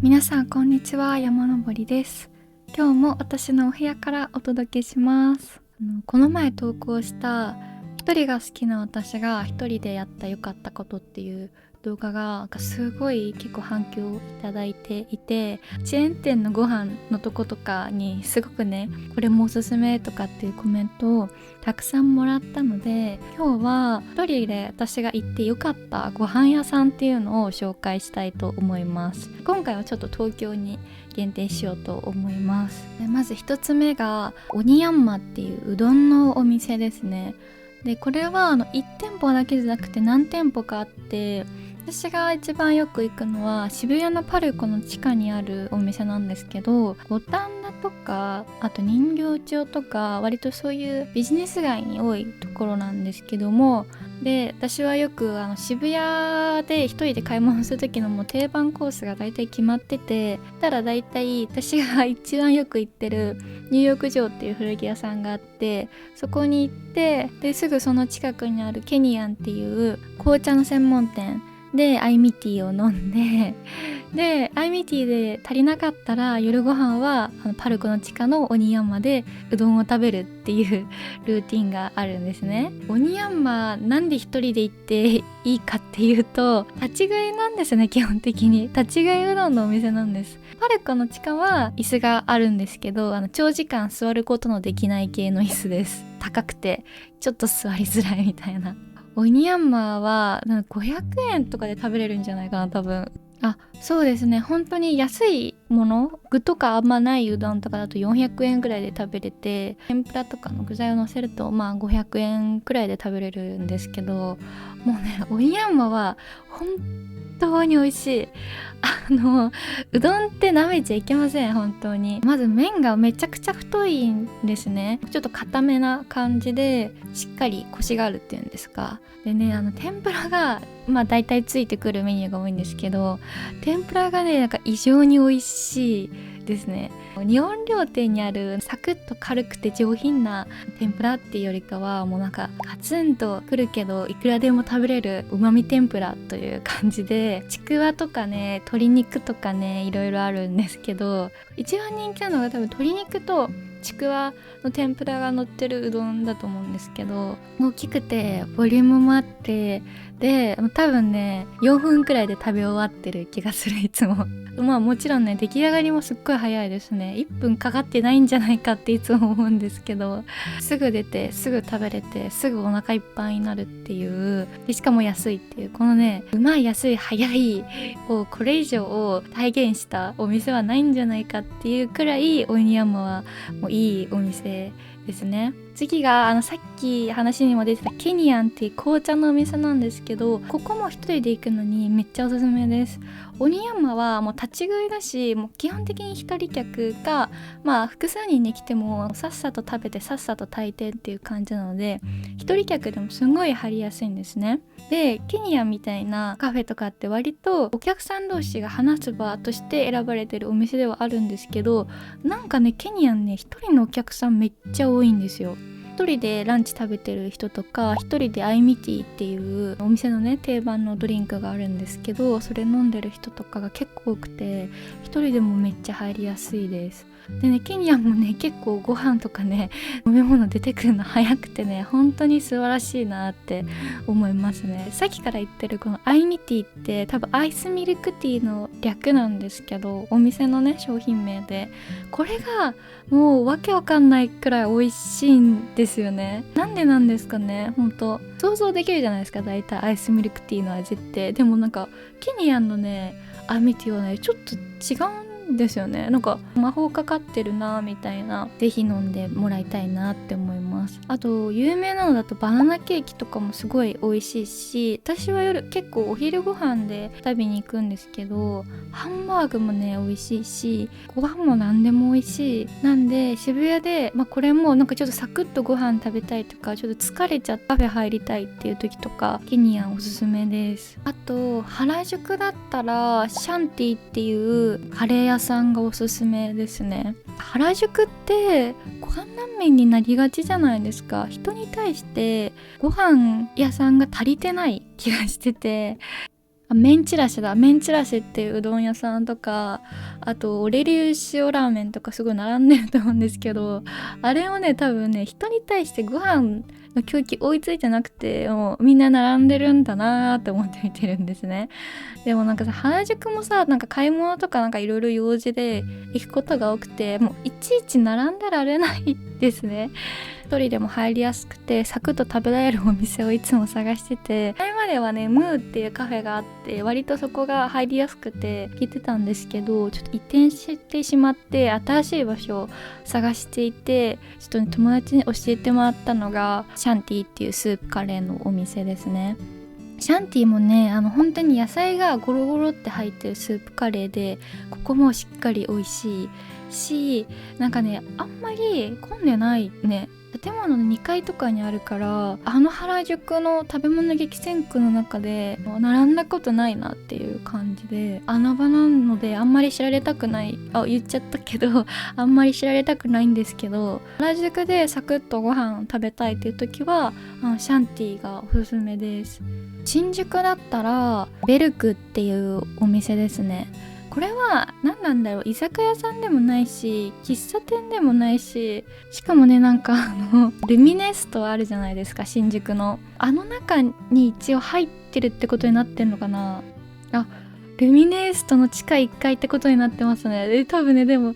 皆さんこんにちは、山登りです。今日も私のお部屋からお届けします。この前投稿した一人が好きな私が一人でやった良かったことっていう動画がすごい結構反響いただいていて、チェーン店のご飯のとことかにすごくね、これもおすすめとかっていうコメントをたくさんもらったので、今日は一人で私が行って良かったご飯屋さんっていうのを紹介したいと思います。今回はちょっと東京に限定しようと思います。でまず一つ目がオニヤンマっていううどんのお店ですね。でこれは1店舗だけじゃなくて何店舗かあって、私が一番よく行くのは渋谷のパルコの地下にあるお店なんですけど、五反田とかあと人形町とか割とそういうビジネス街に多いところなんですけども、で私はよく渋谷で一人で買い物する時のもう定番コースが大体決まってて、ただ大体私が一番よく行ってるニューヨーク城っていう古着屋さんがあって、そこに行って、ですぐその近くにあるケニアンっていう紅茶の専門店でアイミティーを飲んで、でアイミティーで足りなかったら夜ご飯はパルコの地下のオニヤンマでうどんを食べるっていうルーティンがあるんですね。オニヤンマなんで一人で行っていいかっていうと、立ち食いなんですね。基本的に立ち食いうどんのお店なんです。パルコの地下は椅子があるんですけど、長時間座ることのできない系の椅子です。高くてちょっと座りづらいみたいな。オニヤンマーはなんか500円とかで食べれるんじゃないかな、多分。そうですね。本当に安いもの、具とかあんまないうどんとかだと400円くらいで食べれて、天ぷらとかの具材を乗せると500円くらいで食べれるんですけど、もうね、オニヤンマは本当に美味しい。うどんって舐めちゃいけません。本当にまず麺がめちゃくちゃ太いんですね。ちょっと固めな感じでしっかりコシがあるっていうんですか。でね、天ぷらが大体ついてくるメニューが多いんですけど、天ぷらがねなんか異常に美味しいですね。日本料亭にあるサクッと軽くて上品な天ぷらっていうよりかは、もうなんかガツンとくるけどいくらでも食べれるうまみ天ぷらという感じで、ちくわとかね鶏肉とかねいろいろあるんですけど、一番人気なのが多分鶏肉とちくわの天ぷらが乗ってるうどんだと思うんですけど、大きくてボリュームもあって、で多分ね4分くらいで食べ終わってる気がする、いつも。もちろんね出来上がりもすっごい早いですね。1分かかってないんじゃないかっていつも思うんですけど、すぐ出てすぐ食べれてすぐお腹いっぱいになるっていう、でしかも安いっていう、このねうまい安い早いをこれ以上を体現したお店はないんじゃないかっていうくらい、オニヤンマはもういいお店ですね。次がさっき話にも出てたケニアンっていう紅茶のお店なんですけど、ここも一人で行くのにめっちゃおすすめです。オニヤンマはもう立ち食いだし、もう基本的に一人客が複数人に来てもさっさと食べてさっさと退店っていう感じなので、一人客でもすごい入りやすいんですね。でケニアみたいなカフェとかって割とお客さん同士が話す場として選ばれてるお店ではあるんですけど、なんかねケニアね一人のお客さんめっちゃ多いんですよ。一人でランチ食べてる人とか、一人でアイミティっていうお店のね定番のドリンクがあるんですけど、それ飲んでる人とかが結構多くて、一人でもめっちゃ入りやすいです。でね、ケニアもね結構ご飯とかね飲み物出てくるの早くてね、本当に素晴らしいなって思いますね。さっきから言ってるこのアイミティって多分アイスミルクティーの略なんですけど、お店のね商品名で、これがもうわけわかんないくらい美味しいんですよね。なんでなんですかね。本当想像できるじゃないですか、大体アイスミルクティーの味って。でもなんかケニアンのねアイミティはねちょっと違うんですよね。なんか魔法かかってるなみたいな。ぜひ飲んでもらいたいなって思います。あと有名なのだとバナナケーキとかもすごい美味しいし、私は夜結構お昼ご飯で食べに行くんですけど、ハンバーグもね美味しいし、ご飯も何でも美味しい。なんで渋谷で、これもなんかちょっとサクッとご飯食べたいとか、ちょっと疲れちゃったカフェ入りたいっていう時とかケニアンおすすめです。あと原宿だったらシャンティっていうカレー屋さんがおすすめですね。原宿ってご飯難民になりがちじゃないですか。人に対してご飯屋さんが足りてない気がしてて、メンチラシっていううどん屋さんとか、あとオレ流塩ラーメンとかすごい並んでると思うんですけど、あれをね多分ね人に対してご飯の供給追いついてなくて、もうみんな並んでるんだなーって思って見てるんですね。でもなんかさ、原宿もさ、なんか買い物とかなんかいろいろ用事で行くことが多くて、もういちいち並んでられないですね。一人でも入りやすくてサクッと食べられるお店をいつも探してて、前まではねムーっていうカフェがあって割とそこが入りやすくて聞いてたんですけど、ちょっと移転してしまって新しい場所を探していて、ちょっとね友達に教えてもらったのがシャンティっていうスープカレーのお店ですね。シャンティもね本当に野菜がゴロゴロって入ってるスープカレーで、ここもしっかり美味しいし、なんかねあんまり混んでないね。建物の2階とかにあるから、原宿の食べ物激戦区の中で並んだことないなっていう感じで、穴場なのであんまり知られたくない、言っちゃったけどあんまり知られたくないんですけど、原宿でサクッとご飯食べたいっていう時はシャンティがおすすめです。新宿だったらベルクっていうお店ですね。これは何なんだろう、居酒屋さんでもないし喫茶店でもないし、しかもねなんかルミネストあるじゃないですか、新宿の中に一応入ってるってことになってんのかな。ルミネストの地下1階ってことになってますね。多分ね、でも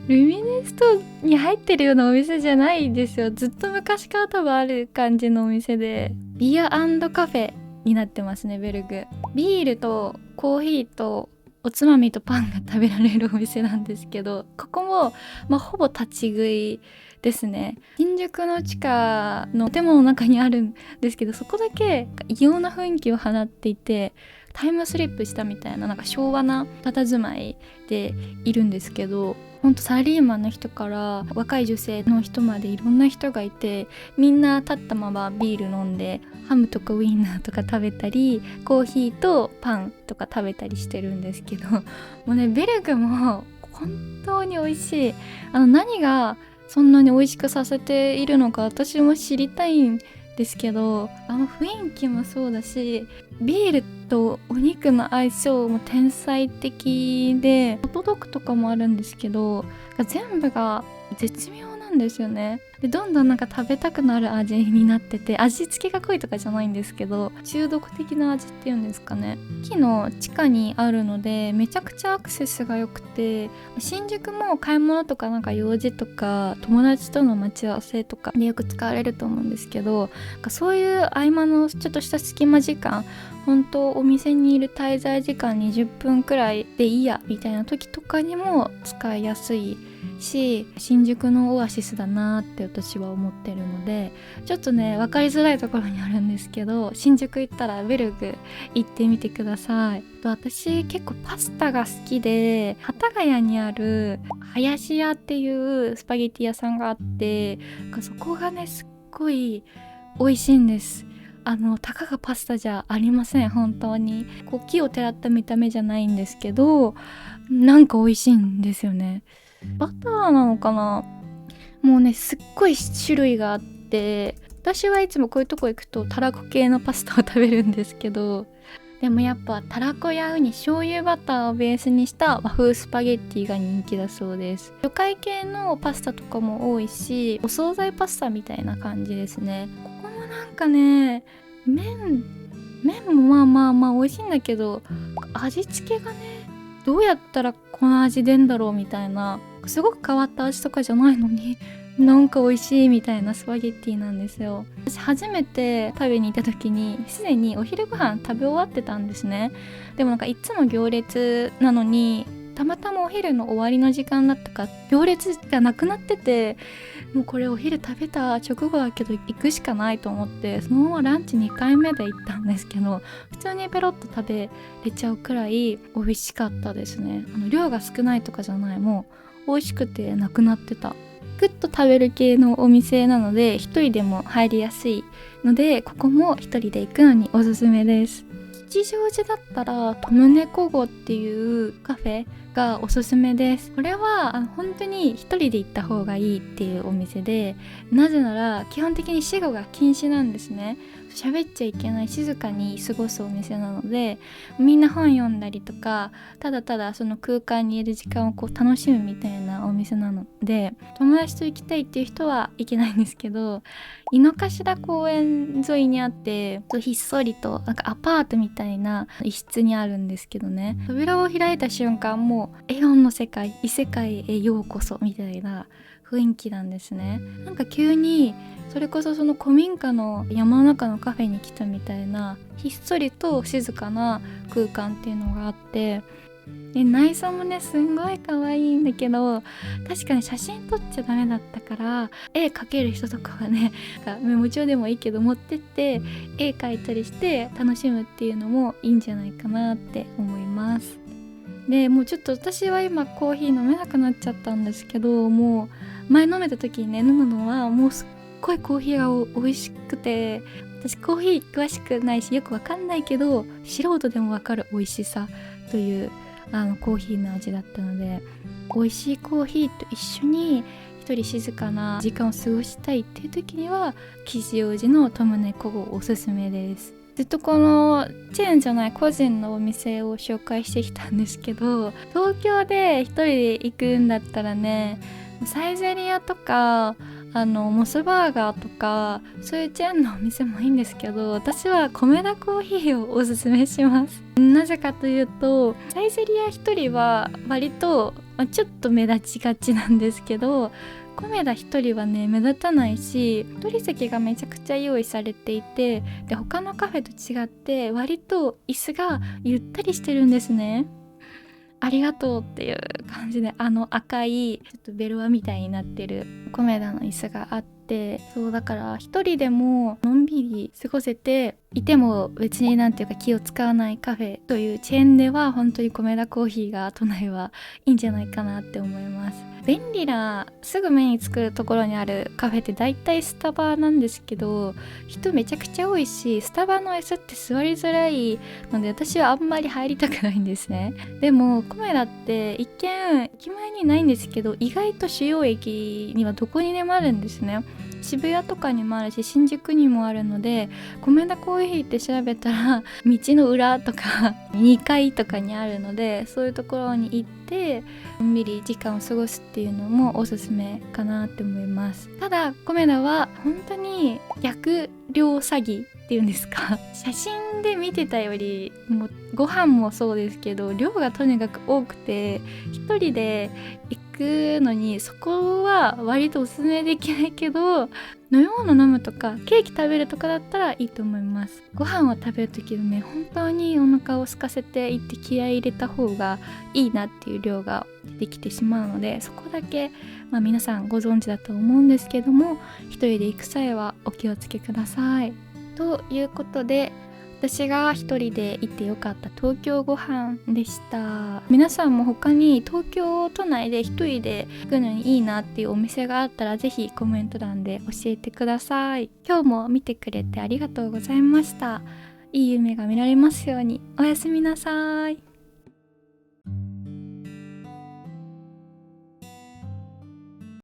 ルミネストに入ってるようなお店じゃないですよ。ずっと昔から多分ある感じのお店で、ビア&カフェになってますね、ベルグ。ビールとコーヒーとおつまみとパンが食べられるお店なんですけど、ここも、ほぼ立ち食いですね。新宿の地下の建物の中にあるんですけど、そこだけ異様な雰囲気を放っていて、タイムスリップしたみたいな、なんか昭和な佇まいでいるんですけど、ほんとサラリーマンの人から若い女性の人までいろんな人がいて、みんな立ったままビール飲んでハムとかウインナーとか食べたり、コーヒーとパンとか食べたりしてるんですけど、もうねベルグも本当に美味しい。何がそんなに美味しくさせているのか私も知りたいんですけど、雰囲気もそうだし、ビールとお肉の相性も天才的で、ホットドッグとかもあるんですけど、全部が絶妙なんですよね。でどんどんなんか食べたくなる味になってて、味付けが濃いとかじゃないんですけど、中毒的な味っていうんですかね。駅の地下にあるのでめちゃくちゃアクセスが良くて、新宿も買い物とかなんか用事とか友達との待ち合わせとかでよく使われると思うんですけど、そういう合間のちょっとした隙間時間、本当お店にいる滞在時間20分くらいでいいやみたいな時とかにも使いやすいし、新宿のオアシスだなって私は思ってるので、ちょっとね分かりづらいところにあるんですけど、新宿行ったらベルグ行ってみてください。私結構パスタが好きで、幡ヶ谷にある林屋っていうスパゲティ屋さんがあって、そこがねすっごい美味しいんです。たかがパスタじゃありません。本当に木をてらった見た目じゃないんですけど、なんか美味しいんですよね。バターなのかな、もうねすっごい種類があって、私はいつもこういうとこ行くとたらこ系のパスタを食べるんですけど、でもやっぱたらこやウニ、醤油バターをベースにした和風スパゲッティが人気だそうです。魚介系のパスタとかも多いし、お惣菜パスタみたいな感じですね。ここもなんかね、麺もまあ美味しいんだけど、味付けがねどうやったらこの味出んだろうみたいな、すごく変わった味とかじゃないのになんか美味しいみたいなスパゲッティなんですよ。私初めて食べに行った時にすでにお昼ご飯食べ終わってたんですね。でもなんかいつも行列なのに、たまたまお昼の終わりの時間だったか行列がなくなってて、もうこれお昼食べた直後だけど行くしかないと思って、そのままランチ2回目で行ったんですけど、普通にペロッと食べれちゃうくらい美味しかったですね。量が少ないとかじゃない、もう美味しくてなくなってた。グッと食べる系のお店なので一人でも入りやすいので、ここも一人で行くのにおすすめです。吉祥寺だったらトムネコゴっていうカフェがおすすめです。これは本当に一人で行った方がいいっていうお店で、なぜなら基本的に死語が禁止なんですね。喋っちゃいけない、静かに過ごすお店なので、みんな本読んだりとか、ただただその空間にいる時間を楽しむみたいなお店なので、友達と行きたいっていう人は行けないんですけど、井の頭公園沿いにあって、ひっそりとアパートみたいな一室にあるんですけどね、扉を開いた瞬間、もうエオンの世界、異世界へようこそみたいな雰囲気なんですね。急にそれこそその古民家の山の中のカフェに来たみたいな、ひっそりと静かな空間っていうのがあって、で内装もねすんごい可愛いんだけど、確かに写真撮っちゃダメだったから、絵描ける人とかはねメモ帳でもいいけど持ってって絵描いたりして楽しむっていうのもいいんじゃないかなって思います。でもうちょっと私は今コーヒー飲めなくなっちゃったんですけど、もう前飲めた時にね飲むのはもうすっごいコーヒーが美味しくて、私コーヒー詳しくないしよくわかんないけど、素人でもわかる美味しさというコーヒーの味だったので、美味しいコーヒーと一緒に一人静かな時間を過ごしたいっていう時には、吉祥寺のトムネコゴおすすめです。ずっとこのチェーンじゃない個人のお店を紹介してきたんですけど、東京で一人で行くんだったらね、サイゼリアとかモスバーガーとかそういうチェーンのお店もいいんですけど、私はコメダコーヒーをおすすめします。なぜかというと、サイゼリア一人は割とちょっと目立ちがちなんですけど、コメダ一人はね目立たないし、一人席がめちゃくちゃ用意されていて、で他のカフェと違って割と椅子がゆったりしてるんですね。ありがとうっていう感じで、赤いちょっとベロアみたいになってるコメダの椅子があって、そうだから一人でものんびり過ごせていても別になんていうか気を使わないカフェというチェーンでは、本当にコメダコーヒーが都内はいいんじゃないかなって思います。便利なすぐ目につくところにあるカフェって大体スタバなんですけど、人めちゃくちゃ多いし、スタバの椅子って座りづらいので私はあんまり入りたくないんですね。でもコメダって一見駅前にないんですけど、意外と主要駅にはどこにでもあるんですね。渋谷とかにもあるし新宿にもあるので、コメダコーヒーって調べたら道の裏とか2階とかにあるので、そういうところに行ってのんびり時間を過ごすっていうのもおすすめかなって思います。ただコメダは本当に逆量詐欺っていうんですか、写真で見てたよりもうご飯もそうですけど量がとにかく多くて、一人で行くのにそこは割とおすすめできないけど、飲み物飲むとかケーキ食べるとかだったらいいと思います。ご飯を食べる時のね、本当にお腹を空かせていって気合い入れた方がいいなっていう量が出てきてしまうので、そこだけ、皆さんご存知だと思うんですけども、一人で行く際はお気をつけください。ということで、私が一人で行ってよかった東京ご飯でした。皆さんも他に東京都内で一人で行くのにいいなっていうお店があったら、ぜひコメント欄で教えてください。今日も見てくれてありがとうございました。いい夢が見られますように。おやすみなさい。